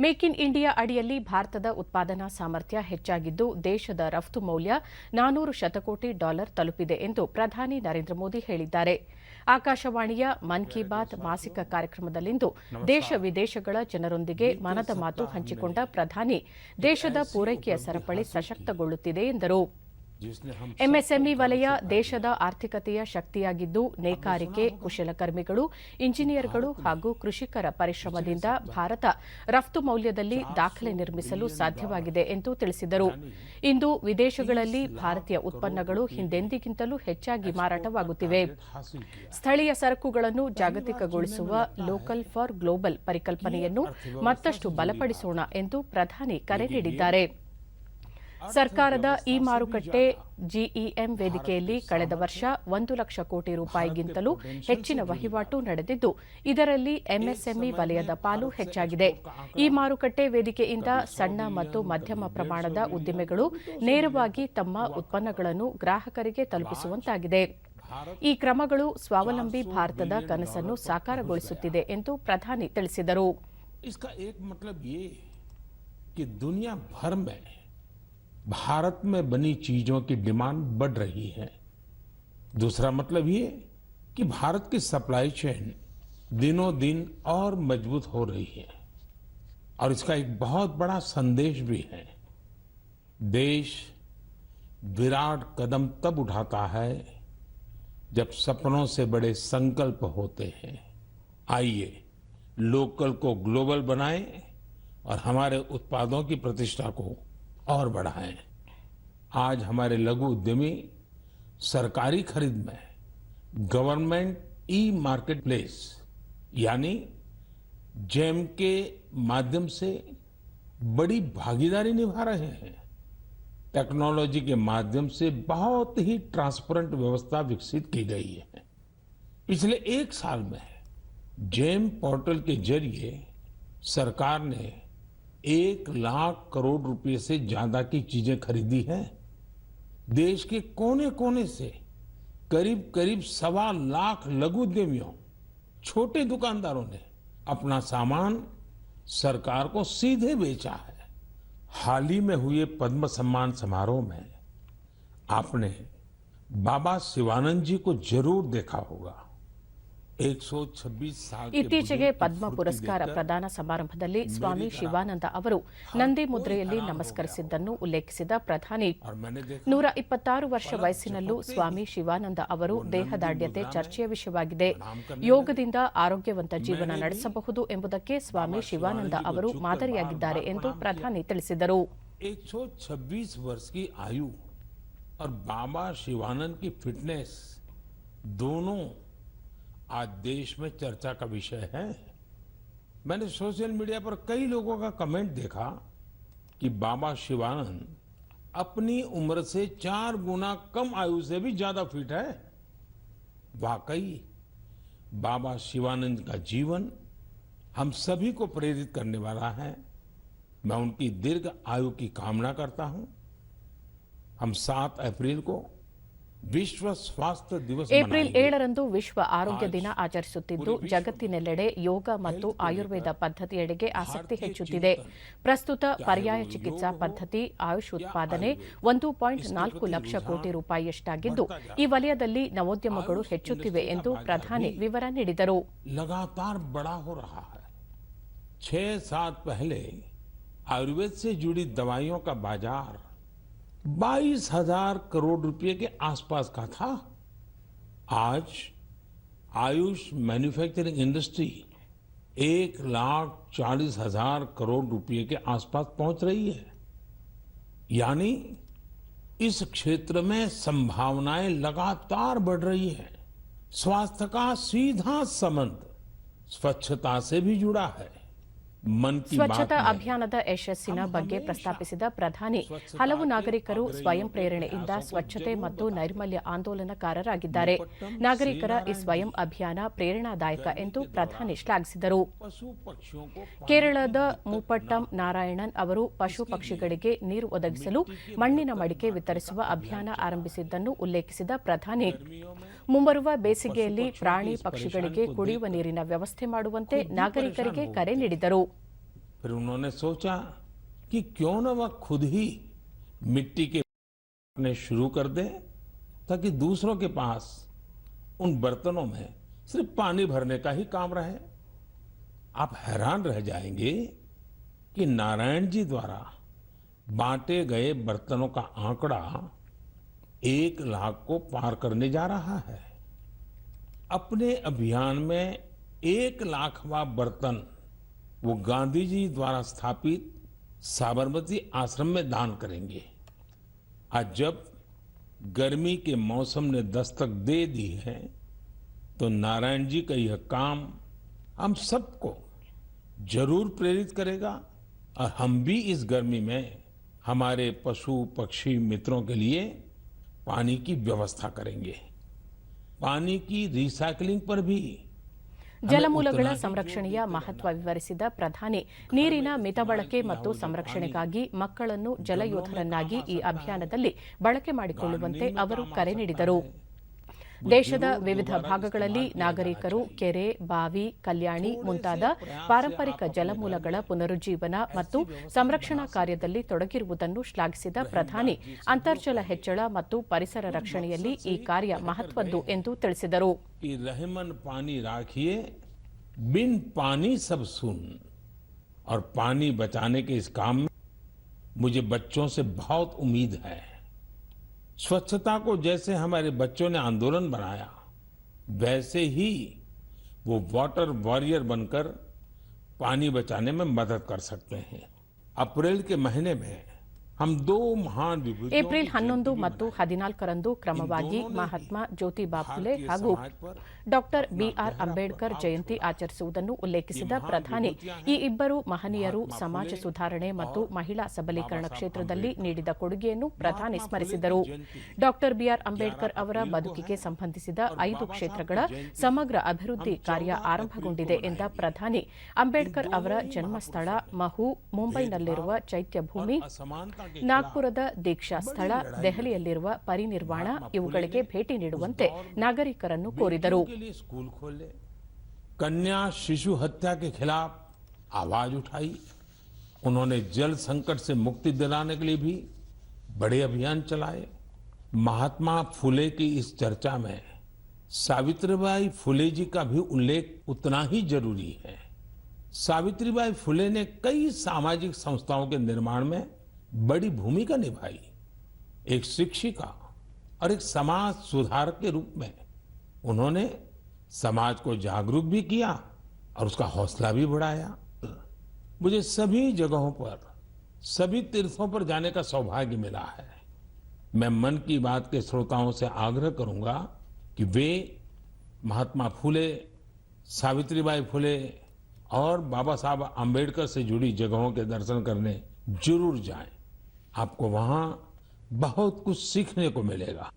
Make in India ಅಡಿಯಲ್ಲಿ ಭಾರತದ ಉತ್ಪಾದನಾ ಸಾಮರ್ಥ್ಯ ಹೆಚ್ಚಾಗಿದ್ದು ದೇಶದ ರಫ್ತು ಮೌಲ್ಯ $400 ಶತಕೋಟಿ ತಲುಪಿದೆ ಎಂದು ಪ್ರಧಾನಿ ನರೇಂದ್ರ ಮೋದಿ ಹೇಳಿದ್ದಾರೆ. ಆಕಾಶವಾಣಿಯ ಮನ್ ಕಿ ಬಾತ್ ಮಾಸಿಕ ಕಾರ್ಯಕ್ರಮದಲ್ಲಿಂದು ದೇಶ ವಿದೇಶಗಳ ಜನರೊಂದಿಗೆ ಮನದ ಮಾತು ಹಂಚಿಕೊಂಡ ಪ್ರಧಾನಿ ದೇಶದ ಪೂರೈಕೆಯ ಸರಪಳಿ ಸಶಕ್ತಗೊಳ್ಳುತ್ತಿದೆ ಎಂದರು. ಎಂಎಸ್ಎಂಇ ವಲಯ ದೇಶದ ಆರ್ಥಿಕತೆಯ ಶಕ್ತಿಯಾಗಿದ್ದು ನೇಕಾರಿಕೆ, ಕುಶಲಕರ್ಮಿಗಳು, ಇಂಜಿನಿಯರ್ಗಳು ಹಾಗೂ ಕೃಷಿಕರ ಪರಿಶ್ರಮದಿಂದ ಭಾರತ ರಫ್ತು ಮೌಲ್ಯದಲ್ಲಿ ದಾಖಲೆ ನಿರ್ಮಿಸಲು ಸಾಧ್ಯವಾಗಿದೆ ಎಂದು ತಿಳಿಸಿದರು. ಇಂದು ವಿದೇಶಗಳಲ್ಲಿ ಭಾರತೀಯ ಉತ್ಪನ್ನಗಳು ಹಿಂದೆಂದಿಗಿಂತಲೂ ಹೆಚ್ಚಾಗಿ ಮಾರಾಟವಾಗುತ್ತಿವೆ. ಸ್ಥಳೀಯ ಸರಕುಗಳನ್ನು ಜಾಗತಿಕಗೊಳಿಸುವ ಲೋಕಲ್ ಫಾರ್ ಗ್ಲೋಬಲ್ ಪರಿಕಲ್ಪನೆಯನ್ನು ಮತ್ತಷ್ಟು ಬಲಪಡಿಸೋಣ ಎಂದು ಪ್ರಧಾನಿ ಕರೆ ನೀಡಿದ್ದಾರೆ. ಸರ್ಕಾರದ ಇ ಮಾರುಕಟ್ಟೆ ಜಿಇಎಂ ವೇದಿಕೆಯಲ್ಲಿ ಕಳೆದ ವರ್ಷ $1 ಲಕ್ಷ ಕೋಟಿ ರೂಪಾಯಿಗಿಂತಲೂ ಹೆಚ್ಚಿನ ವಹಿವಾಟು ನಡೆದಿದ್ದು, ಇದರಲ್ಲಿ ಎಂಎಸ್ಎಂಇ ವಲಯದ ಪಾಲು ಹೆಚ್ಚಾಗಿದೆ. ಈ ಮಾರುಕಟ್ಟೆ ವೇದಿಕೆಯಿಂದ ಸಣ್ಣ ಮತ್ತು ಮಧ್ಯಮ ಪ್ರಮಾಣದ ಉದ್ದಿಮೆಗಳು ನೇರವಾಗಿ ತಮ್ಮ ಉತ್ಪನ್ನಗಳನ್ನು ಗ್ರಾಹಕರಿಗೆ ತಲುಪಿಸುವಂತಾಗಿದೆ. ಈ ಕ್ರಮಗಳು ಸ್ವಾವಲಂಬಿ ಭಾರತದ ಕನಸನ್ನು ಸಾಕಾರಗೊಳಿಸುತ್ತಿದೆ ಎಂದು ಪ್ರಧಾನಿ ತಿಳಿಸಿದರು. भारत में बनी चीजों की डिमांड बढ़ रही है। दूसरा मतलब ये कि भारत की सप्लाई चेन दिनों दिन और मजबूत हो रही है और इसका एक बहुत बड़ा संदेश भी है। देश विराट कदम तब उठाता है जब सपनों से बड़े संकल्प होते हैं। आइए लोकल को ग्लोबल बनाएं और हमारे उत्पादों की प्रतिष्ठा को और बढ़ाएं। आज हमारे लघु उद्यमी सरकारी खरीद में गवर्नमेंट ई मार्केट प्लेस यानी जेम के माध्यम से बड़ी भागीदारी निभा रहे हैं। टेक्नोलॉजी के माध्यम से बहुत ही ट्रांसपेरेंट व्यवस्था विकसित की गई है। पिछले 1 साल में जेम पोर्टल के जरिए सरकार ने 1 लाख करोड़ रुपए से ज्यादा की चीजें खरीदी हैं। देश के कोने कोने से करीब 1.25 लाख लघु उद्यमियों, छोटे दुकानदारों ने अपना सामान सरकार को सीधे बेचा है। हाल ही में हुए पद्म सम्मान समारोह में आपने बाबा शिवानंद जी को जरूर देखा होगा। ಇತ್ತೀಚೆಗೆ ಪದ್ಮ ಪುರಸ್ಕಾರ ಪ್ರದಾನ ಸಮಾರಂಭದಲ್ಲಿ ಸ್ವಾಮಿ ಶಿವಾನಂದ ಅವರು ನಂದಿ ಮುದ್ರೆಯಲ್ಲಿ ನಮಸ್ಕರಿಸಿದ್ದನ್ನು ಉಲ್ಲೇಖಿಸಿದ ಪ್ರಧಾನಿ, 126 ವರ್ಷ ವಯಸ್ಸಿನಲ್ಲೂ ಸ್ವಾಮಿ ಶಿವಾನಂದ ಅವರು ದೇಹದಾಢ್ಯತೆ ಚರ್ಚೆಯ ವಿಷಯವಾಗಿದೆ. ಯೋಗದಿಂದ ಆರೋಗ್ಯವಂತ ಜೀವನ ನಡೆಸಬಹುದು ಎಂಬುದಕ್ಕೆ ಸ್ವಾಮಿ ಶಿವಾನಂದ ಅವರು ಮಾದರಿಯಾಗಿದ್ದಾರೆ ಎಂದು ಪ್ರಧಾನಿ ತಿಳಿಸಿದರು. 126 वर्ष की आयु और बाबा शिवानंद की फिटनेस दोनों आज देश में चर्चा का विषय है। मैंने सोशल मीडिया पर कई लोगों का कमेंट देखा कि बाबा शिवानंद अपनी उम्र से 4 गुना कम आयु से भी ज्यादा फिट है। वाकई बाबा शिवानंद का जीवन हम सभी को प्रेरित करने वाला है। मैं उनकी दीर्घ आयु की कामना करता हूं। हम 7 अप्रैल को ವಿಶ್ವ ಸ್ವಾಸ್ಥ್ಯ ದಿವಸ ಏಪ್ರಿಲ್ 7ರಂದು ವಿಶ್ವ ಆರೋಗ್ಯ ದಿನ ಆಚರಿಸುತ್ತಿದ್ದು, ಜಗತ್ತಿನೆಲ್ಲೆಡೆ ಯೋಗ ಮತ್ತು ಆಯುರ್ವೇದ ಪದ್ಧತಿಯೆಡೆಗೆ ಆಸಕ್ತಿ ಹೆಚ್ಚುತ್ತಿದೆ. ಪ್ರಸ್ತುತ ಪರ್ಯಾಯ ಚಿಕಿತ್ಸಾ ಪದ್ಧತಿ ಆಯುಷ್ ಉತ್ಪಾದನೆ $1.4 ಲಕ್ಷ ಕೋಟಿ ರೂಪಾಯಿಯಷ್ಟಾಗಿದ್ದು, ಈ ವಲಯದಲ್ಲಿ ನವೋದ್ಯಮಗಳು ಹೆಚ್ಚುತ್ತಿವೆ ಎಂದು ಪ್ರಧಾನಿ ವಿವರ ನೀಡಿದರು. लगातार बड़ा हो रहा है। 6 साल पहले आयुर्वेद से जुड़ी दवाइयों का बाजार 22,000 करोड़ रुपए के आसपास का था। आज आयुष मैन्युफैक्चरिंग इंडस्ट्री 1,40,000 करोड़ रुपए के आसपास पहुंच रही है। यानी इस क्षेत्र में संभावनाएं लगातार बढ़ रही हैं। स्वास्थ्य का सीधा संबंध स्वच्छता से भी जुड़ा है। ಸ್ವಚ್ಛತಾ ಅಭಿಯಾನದ ಯಶಸ್ಸಿನ ಬಗ್ಗೆ ಪ್ರಸ್ತಾಪಿಸಿದ ಪ್ರಧಾನಿ, ಹಲವು ನಾಗರಿಕರು ಸ್ವಯಂ ಪ್ರೇರಣೆಯಿಂದ ಸ್ವಚ್ಛತೆ ಮತ್ತು ನೈರ್ಮಲ್ಯ ಆಂದೋಲನಕಾರರಾಗಿದ್ದಾರೆ. ನಾಗರಿಕರ ಈ ಸ್ವಯಂ ಅಭಿಯಾನ ಪ್ರೇರಣಾದಾಯಕ ಎಂದು ಪ್ರಧಾನಿ ಶ್ಲಾಘಿಸಿದರು. ಕೇರಳದ ಮೂಪಟ್ಟಂ ನಾರಾಯಣನ್ ಅವರು ಪಶು ಪಕ್ಷಿಗಳಿಗೆ ನೀರು ಒದಗಿಸಲು ಮಣ್ಣಿನ ಮಡಿಕೆ ವಿತರಿಸುವ ಅಭಿಯಾನ ಆರಂಭಿಸಿದ್ದನ್ನು ಉಲ್ಲೇಖಿಸಿದ ಪ್ರಧಾನಿ, ಮುಂಬರುವ ಬೇಸಿಗೆಯಲ್ಲಿ ಪ್ರಾಣಿ ಪಕ್ಷಿಗಳಿಗೆ ಕುಡಿಯುವ ನೀರಿನ ವ್ಯವಸ್ಥೆ ಮಾಡುವಂತೆ ನಾಗರಿಕರಿಗೆ ಕರೆ ನೀಡಿದರು. फिर उन्होंने सोचा कि क्यों न वह खुद ही मिट्टी के बर्तन शुरू कर दे, ताकि दूसरों के पास उन बर्तनों में सिर्फ पानी भरने का ही काम रहे। आप हैरान रह जाएंगे कि नारायण जी द्वारा बांटे गए बर्तनों का आंकड़ा 1 लाख को पार करने जा रहा है। अपने अभियान में 1 लाखवां बर्तन वो गांधी जी द्वारा स्थापित साबरमती आश्रम में दान करेंगे। आज जब गर्मी के मौसम ने दस्तक दे दी है, तो नारायण जी का यह काम हम सबको जरूर प्रेरित करेगा और हम भी इस गर्मी में हमारे पशु पक्षी मित्रों के लिए पानी की व्यवस्था करेंगे। पानी की रिसाइक्लिंग पर भी ಜಲಮೂಲಗಳ ಸಂರಕ್ಷಣೆಯ ಮಹತ್ವ ವಿವರಿಸಿದ ಪ್ರಧಾನಿ ನೀರಿನ ಮಿತ ಬಳಕೆ ಮತ್ತು ಸಂರಕ್ಷಣೆಗಾಗಿ ಮಕ್ಕಳನ್ನು ಜಲಯೋಧರನ್ನಾಗಿ ಈ ಅಭಿಯಾನದಲ್ಲಿ ಬಳಕೆ ಮಾಡಿಕೊಳ್ಳುವಂತೆ ಅವರು ಕರೆ ನೀಡಿದರು. ದೇಶದ ವಿವಿಧ ಭಾಗಗಳಲ್ಲಿ ನಾಗರಿಕರು ಕೆರೆ, ಬಾವಿ, ಕಲ್ಯಾಣಿ ಮುಂತಾದ ಪಾರಂಪರಿಕ ಜಲಮೂಲಗಳ ಪುನರುಜ್ಜೀವನ ಮತ್ತು ಸಂರಕ್ಷಣಾ ಕಾರ್ಯದಲ್ಲಿ ತೊಡಗಿರುವುದನ್ನು ಶ್ಲಾಘಿಸಿದ ಪ್ರಧಾನಿ ಅಂತರ್ಜಲ ಹೆಚ್ಚಳ ಮತ್ತು ಪರಿಸರ ರಕ್ಷಣೆಯಲ್ಲಿ ಈ ಕಾರ್ಯ ಮಹತ್ವದ್ದು ಎಂದು ತಿಳಿಸಿದರು. बिन पानी सब सुन और पानी बचाने के इस काम में मुझे बच्चों से बहुत उम्मीद है। स्वच्छता को जैसे हमारे बच्चों ने आंदोलन बनाया, वैसे ही वो वाटर वॉरियर बनकर पानी बचाने में मदद कर सकते हैं। अप्रैल के महीने में हम 2 महान विभूतियों ಏಪ್ರಿಲ್ 11 ಮತ್ತು 14ರಂದು ಕ್ರಮವಾಗಿ ಮಹಾತ್ಮ ಜ್ಯೋತಿಬಾ ಫುಲೆ ಹಾಗೂ ಡಾಕ್ಟರ್ ಬಿಆರ್ ಅಂಬೇಡ್ಕರ್ ಜಯಂತಿ ಆಚರಿಸುವುದನ್ನು ಉಲ್ಲೇಖಿಸಿದ ಪ್ರಧಾನಿ ಈ ಇಬ್ಬರು ಮಹನೀಯರು ಸಮಾಜ ಸುಧಾರಣೆ ಮತ್ತು ಮಹಿಳಾ ಸಬಲೀಕರಣ ಕ್ಷೇತ್ರದಲ್ಲಿ ನೀಡಿದ ಕೊಡುಗೆಯನ್ನು ಪ್ರಧಾನಿ ಸ್ಮರಿಸಿದರು. ಡಾಕ್ಟರ್ ಬಿಆರ್ ಅಂಬೇಡ್ಕರ್ ಅವರ ಬದುಕಿಗೆ ಸಂಬಂಧಿಸಿದ 5 ಕ್ಷೇತ್ರಗಳ ಸಮಗ್ರ ಅಭಿವೃದ್ಧಿ ಕಾರ್ಯ ಆರಂಭಗೊಂಡಿದೆ ಎಂದ ಪ್ರಧಾನಿ ಅಂಬೇಡ್ಕರ್ ಅವರ ಜನ್ಮಸ್ಥಳ ಮಹು, ಮುಂಬೈನಲ್ಲಿರುವ ಚೈತ್ಯಭೂಮಿ, ನಾಗ್ಪುರದ ದೀಕ್ಷಾ ಸ್ಥಳ, ದೆಹಲಿಯಲ್ಲಿರುವ ಪರಿನಿರ್ವಾಣ ಇವುಗಳಿಗೆ ಭೇಟಿ ನೀಡುವಂತೆ ನಾಗರಿಕರನ್ನು ಕೋರಿದರು. कन्या शिशु हत्या के खिलाफ आवाज उठाई। उन्होंने जल संकट से मुक्ति दिलाने के लिए भी बड़े अभियान चलाए। महात्मा फुले की इस चर्चा में सावित्रीबाई फुले जी का भी उल्लेख उतना ही जरूरी है। सावित्रीबाई फुले ने कई सामाजिक संस्थाओं के निर्माण में बड़ी भूमिका निभाई। एक शिक्षिका और एक समाज सुधारक के रूप में उन्होंने समाज को जागरूक भी किया और उसका हौसला भी बढ़ाया। मुझे सभी जगहों पर, सभी तीर्थों पर जाने का सौभाग्य मिला है। मैं मन की बात के श्रोताओं से आग्रह करूंगा कि वे महात्मा फुले, सावित्रीबाई फुले और बाबा साहब आम्बेडकर से जुड़ी जगहों के दर्शन करने जरूर जाएं। आपको वहां बहुत कुछ सीखने को मिलेगा।